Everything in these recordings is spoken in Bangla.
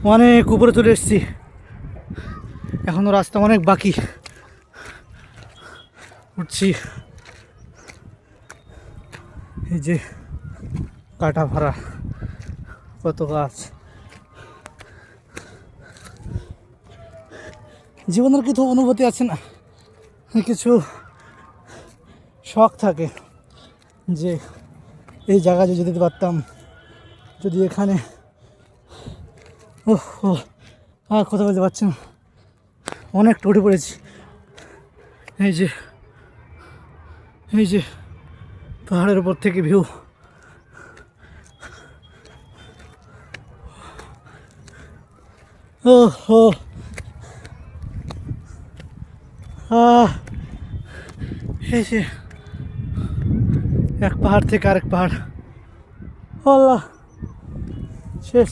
অনেক উপরে চলে এসেছি, এখনো রাস্তা অনেক বাকি। উঠছি, এই যে কাটা ভাড়া কত গাছ। জীবনের কিছু অনুভূতি আছে না, কিছু শখ থাকে যে এই জায়গায় যদি যেতে পারতাম, যদি এখানে আর কথা বলতে পারছি না, অনেকটা উঠে পড়েছি। এই যে এই যে পাহাড়ের উপর থেকে ভিউ, ও হো এই যে এক পাহাড় থেকে আরেক পাহাড়, আল্লাহ শেষ,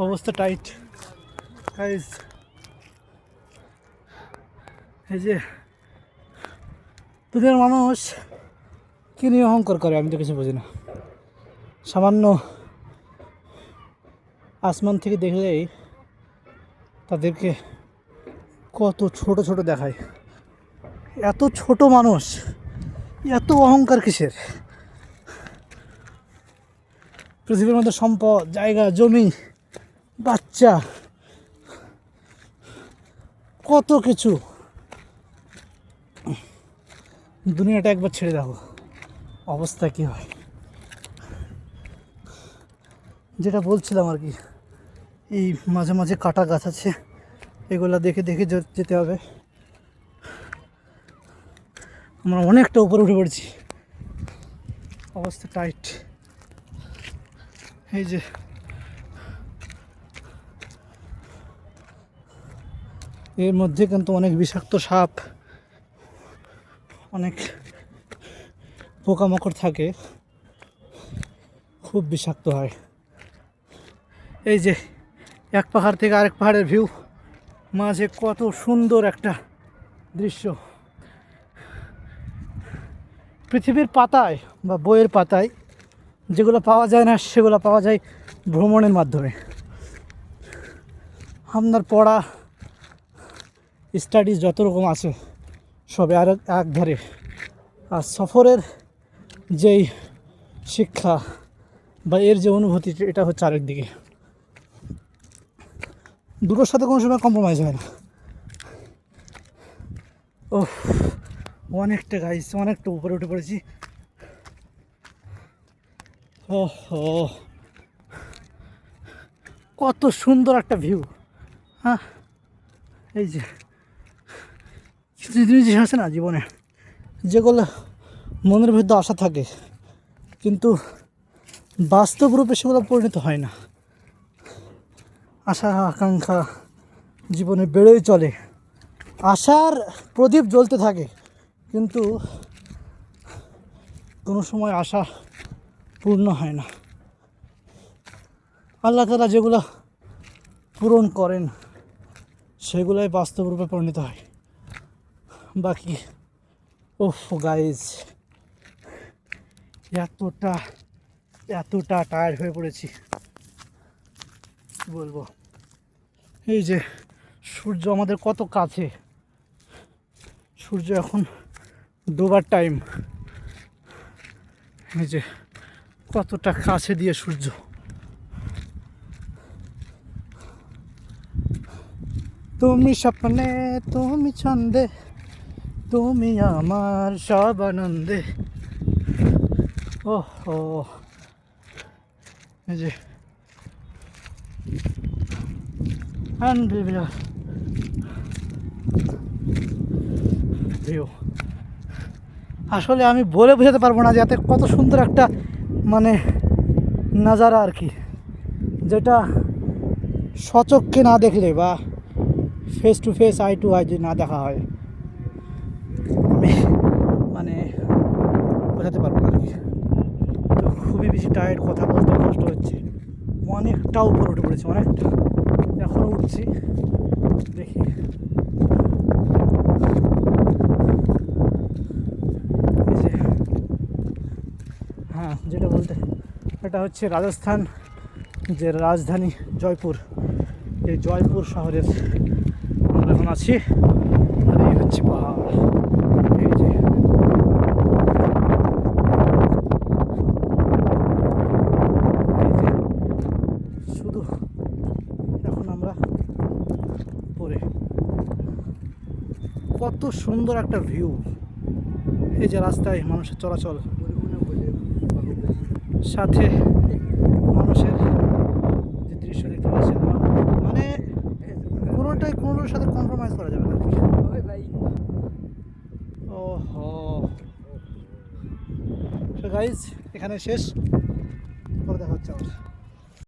অবস্থা টাইট গাইস। এই যে দুনিয়ার মানুষ কি নিয়ে অহংকার করে আমি তো কিছু বুঝি না। সামান্য আসমান থেকে দেখলেই তাদেরকে কত ছোট ছোট দেখায়। এত ছোট মানুষ, এত অহংকার কিসের? পৃথিবীর মধ্যে সম্পদ, জায়গা, জমি, বাচ্চা, কত কিছু। দুনিয়াটা একবার ছেড়ে দেখো অবস্থা কি হয়। যেটা বলছিলাম আর কি, এই মাঝে মাঝে কাটা গাছ আছে, এগুলা দেখে দেখে যেতে হবে। আমরা অনেকটা উপরে উঠে পড়েছি, অবস্থা টাইট। এই যে এর মধ্যে কিন্তু অনেক বিষাক্ত সাপ, অনেক পোকামাকড় থাকে, খুব বিষাক্ত হয়। এই যে এক পাহাড় থেকে আরেক পাহাড়ের ভিউ, মাঝে কত সুন্দর একটা দৃশ্য। পৃথিবীর পাতায় বা বইয়ের পাতায় যেগুলো পাওয়া যায় না, সেগুলো পাওয়া যায় ভ্রমণের মাধ্যমে। আপনার পড়া স্টাডিজ যত রকম আছে সবে আর এক ধারে, আর সফরের যেই শিক্ষা বা এর যে অনুভূতি, এটা হচ্ছে আরেকদিকে। দুটোর সাথে কোনো সময় কম্প্রোমাইজ হয় না। ও অনেকটা গাইস, অনেকটা উপরে উঠে পড়েছি। ও কত সুন্দর একটা ভিউ। হ্যাঁ, এই যে কিছু জিনিস আছে না জীবনে, যেগুলো মনের ভিতরে আশা থাকে কিন্তু বাস্তব রূপে সেগুলো পরিণত হয় না। আশা আকাঙ্ক্ষা জীবনে বেড়েই চলে, আশার প্রদীপ জ্বলতে থাকে, কিন্তু কোনো সময় আশা পূর্ণ হয় না। আল্লাহ তাআলা যেগুলো পূরণ করেন সেগুলোই বাস্তব রূপে পরিণত হয়। বাকি গাইজ, এতটা টায়ার্ড হয়ে পড়েছি, কি বলবো। এই যে সূর্য আমাদের কত কাছে, সূর্য এখন ডোবার টাইম। এই যে কতটা কাছে দিয়ে সূর্য। তুমি স্বপ্নে, তুমি ছন্দে, তুমি আমার সব আনন্দে। এই যে ভিউ, আসলে আমি বলে বোঝাতে পারবো না যে এতে কত সুন্দর একটা মানে নাজারা আর কি, যেটা সচক্ষে না দেখলে বা face to face, eye to eye যদি না দেখা হয়, আমি মানে বোঝাতে পারবো না আর কি। তো খুবই বেশি টায়ার্ড, কথা বলতে কষ্ট হচ্ছে, অনেকটা উপরে উঠে পড়েছি, অনেকটা, এখনও উঠছি, দেখি। হ্যাঁ, যেটা বলতে, এটা হচ্ছে রাজস্থান যে রাজধানী জয়পুর, এই জয়পুর শহরের আমরা এখন আছি। আর এই হচ্ছে পাহাড়, এই যে শুধু এখন আমরা পরে কত সুন্দর একটা ভিউ। এই যে রাস্তায় মানুষের চলাচল, সাথে মানুষের যে দৃশ্য দেখতে পাচ্ছেন, মানে কোনোটার সাথে কম্প্রোমাইজ করা যাবে না। ওহো, গাইজ এখানে শেষ, পরে দেখা হচ্ছে আবার।